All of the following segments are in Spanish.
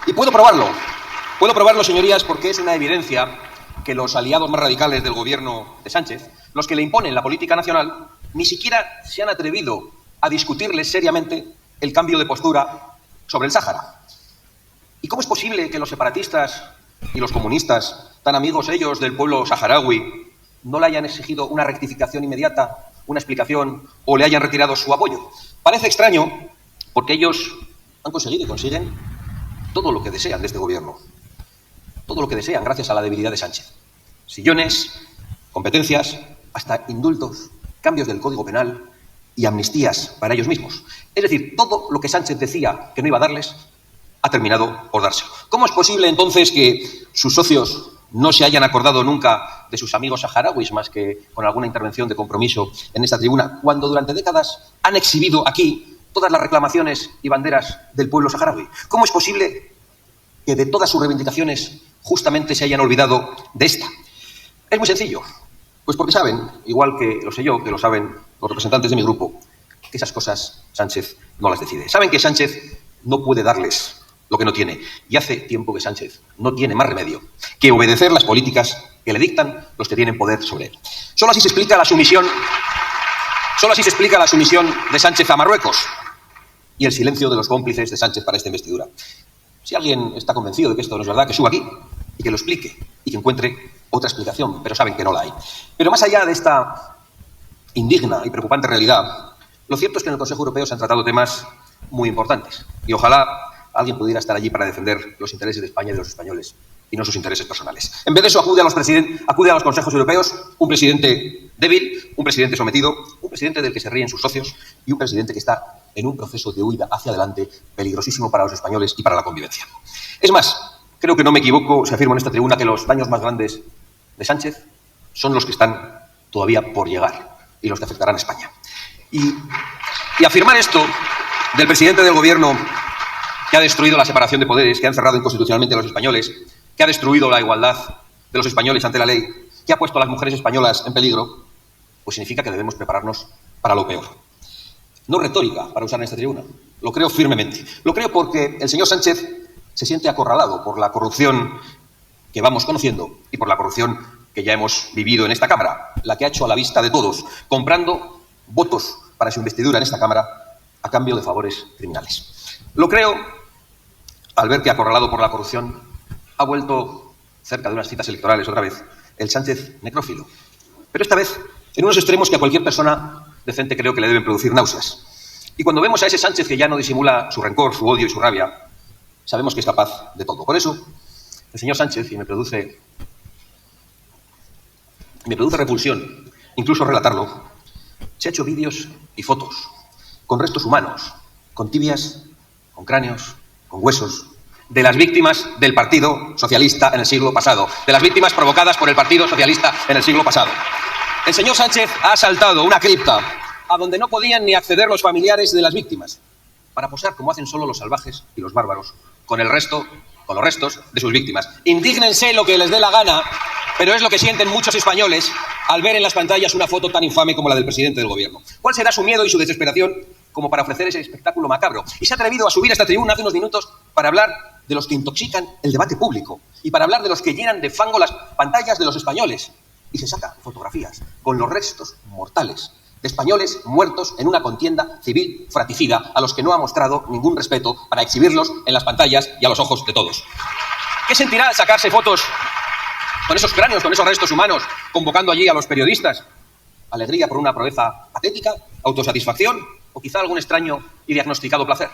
Y puedo probarlo, señorías, porque es una evidencia que los aliados más radicales del gobierno de Sánchez, los que le imponen la política nacional, ni siquiera se han atrevido a discutirles seriamente el cambio de postura sobre el Sáhara. ¿Y cómo es posible que los separatistas y los comunistas, tan amigos ellos del pueblo saharaui, no le hayan exigido una rectificación inmediata, una explicación o le hayan retirado su apoyo? Parece extraño porque ellos han conseguido y consiguen todo lo que desean de este gobierno. Todo lo que desean gracias a la debilidad de Sánchez. Sillones, competencias, hasta indultos, cambios del Código Penal y amnistías para ellos mismos. Es decir, todo lo que Sánchez decía que no iba a darles, ha terminado por dárselo. ¿Cómo es posible entonces que sus socios no se hayan acordado nunca de sus amigos saharauis más que con alguna intervención de compromiso en esta tribuna, cuando durante décadas han exhibido aquí todas las reclamaciones y banderas del pueblo saharaui? ¿Cómo es posible que de todas sus reivindicaciones justamente se hayan olvidado de esta? Es muy sencillo. Pues porque saben, igual que lo sé yo, que lo saben los representantes de mi grupo, que esas cosas Sánchez no las decide. Saben que Sánchez no puede darles lo que no tiene. Y hace tiempo que Sánchez no tiene más remedio que obedecer las políticas que le dictan los que tienen poder sobre él. Solo así se explica la sumisión de Sánchez a Marruecos y el silencio de los cómplices de Sánchez para esta investidura. Si alguien está convencido de que esto no es verdad, que suba aquí y que lo explique y que encuentre otra explicación, pero saben que no la hay. Pero más allá de esta indigna y preocupante realidad, lo cierto es que en el Consejo Europeo se han tratado temas muy importantes y ojalá alguien pudiera estar allí para defender los intereses de España y de los españoles y no sus intereses personales. En vez de eso acude a los consejos europeos un presidente débil, un presidente sometido, un presidente del que se ríen sus socios y un presidente que está en un proceso de huida hacia adelante peligrosísimo para los españoles y para la convivencia. Es más, creo que no me equivoco si afirmo en esta tribuna que los daños más grandes de Sánchez son los que están todavía por llegar y los que afectarán a España. Y afirmar esto del presidente del gobierno, que ha destruido la separación de poderes, que ha encerrado inconstitucionalmente a los españoles, que ha destruido la igualdad de los españoles ante la ley, que ha puesto a las mujeres españolas en peligro, pues significa que debemos prepararnos para lo peor. No retórica para usar en esta tribuna, lo creo firmemente. Lo creo porque el señor Sánchez se siente acorralado por la corrupción que vamos conociendo y por la corrupción que ya hemos vivido en esta Cámara, la que ha hecho a la vista de todos, comprando votos para su investidura en esta Cámara a cambio de favores criminales. Lo creo al ver que, acorralado por la corrupción, ha vuelto, cerca de unas citas electorales otra vez, el Sánchez necrófilo. Pero esta vez en unos extremos que a cualquier persona decente creo que le deben producir náuseas. Y cuando vemos a ese Sánchez que ya no disimula su rencor, su odio y su rabia, sabemos que es capaz de todo. Por eso, el señor Sánchez, y me produce repulsión incluso relatarlo, se ha hecho vídeos y fotos con restos humanos, con tibias, con cráneos, con huesos, de las víctimas del Partido Socialista en el siglo pasado, de las víctimas provocadas por el Partido Socialista en el siglo pasado. El señor Sánchez ha asaltado una cripta a donde no podían ni acceder los familiares de las víctimas, para posar como hacen solo los salvajes y los bárbaros, con los restos de sus víctimas. Indígnense lo que les dé la gana, pero es lo que sienten muchos españoles al ver en las pantallas una foto tan infame como la del presidente del gobierno. ¿Cuál será su miedo y su desesperación como para ofrecer ese espectáculo macabro? Y se ha atrevido a subir a esta tribuna hace unos minutos para hablar de los que intoxican el debate público y para hablar de los que llenan de fango las pantallas de los españoles. Y se saca fotografías con los restos mortales de españoles muertos en una contienda civil fratricida a los que no ha mostrado ningún respeto para exhibirlos en las pantallas y a los ojos de todos. ¿Qué sentirá al sacarse fotos con esos cráneos, con esos restos humanos, convocando allí a los periodistas? ¿Alegría por una proeza patética? ¿Autosatisfacción? ¿O quizá algún extraño y diagnosticado placer?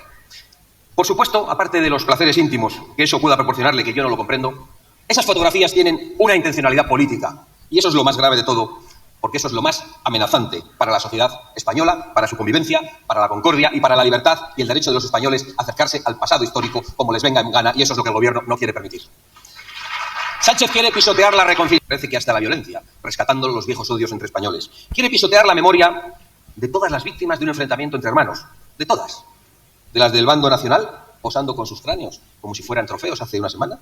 Por supuesto, aparte de los placeres íntimos que eso pueda proporcionarle, que yo no lo comprendo, esas fotografías tienen una intencionalidad política. Y eso es lo más grave de todo, porque eso es lo más amenazante para la sociedad española, para su convivencia, para la concordia y para la libertad y el derecho de los españoles a acercarse al pasado histórico como les venga en gana, y eso es lo que el gobierno no quiere permitir. Sánchez quiere pisotear la reconciliación, parece que hasta la violencia, rescatando los viejos odios entre españoles. Quiere pisotear la memoria de todas las víctimas de un enfrentamiento entre hermanos, de todas. De las del bando nacional, posando con sus cráneos como si fueran trofeos hace una semana,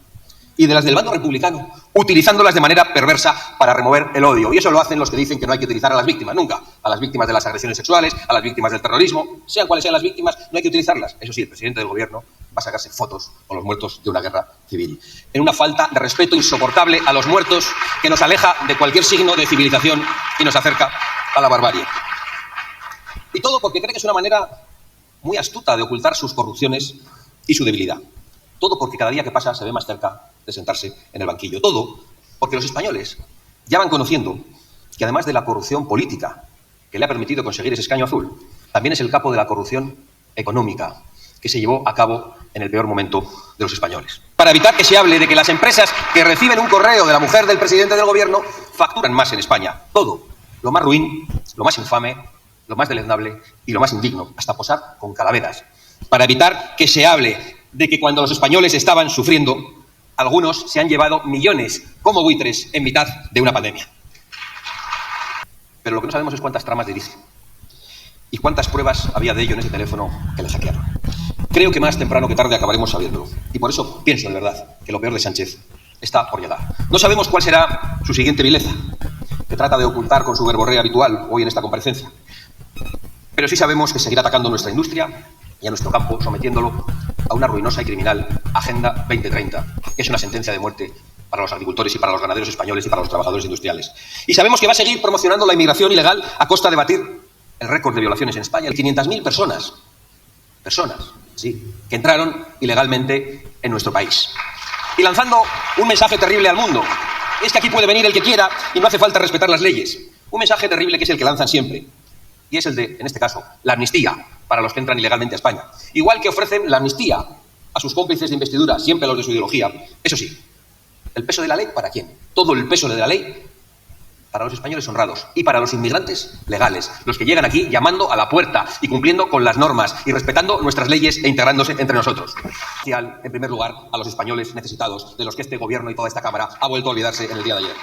y de las del bando republicano, utilizándolas de manera perversa para remover el odio. Y eso lo hacen los que dicen que no hay que utilizar a las víctimas, nunca. A las víctimas de las agresiones sexuales, a las víctimas del terrorismo, sean cuales sean las víctimas, no hay que utilizarlas. Eso sí, el presidente del gobierno va a sacarse fotos con los muertos de una guerra civil. En una falta de respeto insoportable a los muertos que nos aleja de cualquier signo de civilización y nos acerca a la barbarie. Y todo porque cree que es una manera muy astuta de ocultar sus corrupciones y su debilidad. Todo porque cada día que pasa se ve más cerca de sentarse en el banquillo. Todo porque los españoles ya van conociendo que además de la corrupción política que le ha permitido conseguir ese escaño azul, también es el capo de la corrupción económica que se llevó a cabo en el peor momento de los españoles. Para evitar que se hable de que las empresas que reciben un correo de la mujer del presidente del gobierno facturan más en España. Todo, lo más ruin, lo más infame, lo más deleznable y lo más indigno, hasta posar con calaveras. Para evitar que se hable de que cuando los españoles estaban sufriendo, algunos se han llevado millones como buitres en mitad de una pandemia. Pero lo que no sabemos es cuántas tramas dirige y cuántas pruebas había de ello en ese teléfono que le hackearon. Creo que más temprano que tarde acabaremos sabiéndolo. Y por eso pienso, de verdad, que lo peor de Sánchez está por llegar. No sabemos cuál será su siguiente vileza, que trata de ocultar con su verborrea habitual hoy en esta comparecencia. Pero sí sabemos que seguirá atacando nuestra industria y a nuestro campo, sometiéndolo a una ruinosa y criminal Agenda 2030, que es una sentencia de muerte para los agricultores y para los ganaderos españoles y para los trabajadores industriales. Y sabemos que va a seguir promocionando la inmigración ilegal a costa de batir el récord de violaciones en España, el 500.000 personas, sí, que entraron ilegalmente en nuestro país. Y lanzando un mensaje terrible al mundo. Es que aquí puede venir el que quiera y no hace falta respetar las leyes. Un mensaje terrible que es el que lanzan siempre. Y es el de, en este caso, la amnistía para los que entran ilegalmente a España. Igual que ofrecen la amnistía a sus cómplices de investidura, siempre a los de su ideología. Eso sí, ¿el peso de la ley para quién? Todo el peso de la ley para los españoles honrados y para los inmigrantes legales, los que llegan aquí llamando a la puerta y cumpliendo con las normas y respetando nuestras leyes e integrándose entre nosotros. En primer lugar, a los españoles necesitados, de los que este gobierno y toda esta Cámara ha vuelto a olvidarse en el día de ayer.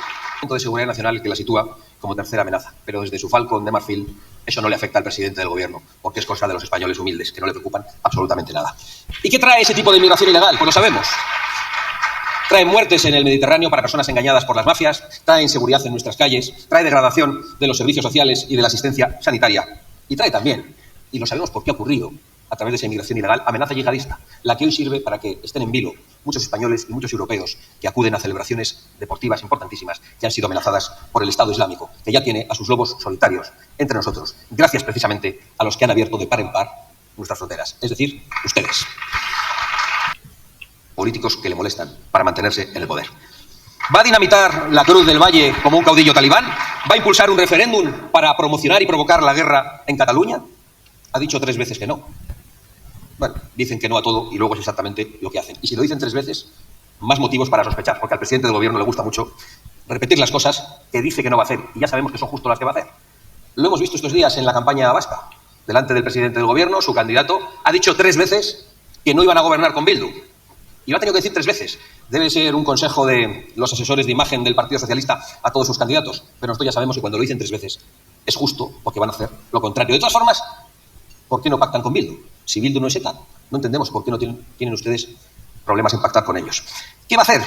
De seguridad nacional que la sitúa como tercera amenaza, pero desde su falcón de marfil eso no le afecta al presidente del gobierno, porque es cosa de los españoles humildes, que no le preocupan absolutamente nada. ¿Y qué trae ese tipo de inmigración ilegal? Pues lo sabemos. Trae muertes en el Mediterráneo para personas engañadas por las mafias, trae inseguridad en nuestras calles, trae degradación de los servicios sociales y de la asistencia sanitaria. Y trae también, y lo sabemos por qué ha ocurrido, a través de esa inmigración ilegal, amenaza yihadista, la que hoy sirve para que estén en vilo muchos españoles y muchos europeos que acuden a celebraciones deportivas importantísimas que han sido amenazadas por el Estado Islámico, que ya tiene a sus lobos solitarios entre nosotros, gracias precisamente a los que han abierto de par en par nuestras fronteras, es decir, ustedes. Políticos que le molestan para mantenerse en el poder. ¿Va a dinamitar la Cruz del Valle como un caudillo talibán? ¿Va a impulsar un referéndum para promocionar y provocar la guerra en Cataluña? Ha dicho 3 veces que no. Bueno, dicen que no a todo y luego es exactamente lo que hacen. Y si lo dicen 3 veces, más motivos para sospechar, porque al presidente del gobierno le gusta mucho repetir las cosas que dice que no va a hacer y ya sabemos que son justo las que va a hacer. Lo hemos visto estos días en la campaña vasca. Delante del presidente del gobierno, su candidato ha dicho 3 veces que no iban a gobernar con Bildu. Y lo ha tenido que decir 3 veces. Debe ser un consejo de los asesores de imagen del Partido Socialista a todos sus candidatos. Pero nosotros ya sabemos que cuando lo dicen 3 veces es justo porque van a hacer lo contrario. De todas formas, ¿por qué no pactan con Bildu? Si Bildu no es ETA, no entendemos por qué no tienen ustedes problemas en pactar con ellos. ¿Qué va a hacer?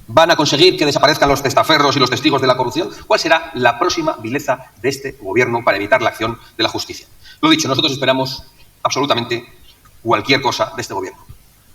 ¿Van a conseguir que desaparezcan los testaferros y los testigos de la corrupción? ¿Cuál será la próxima vileza de este gobierno para evitar la acción de la justicia? Lo dicho, nosotros esperamos absolutamente cualquier cosa de este gobierno.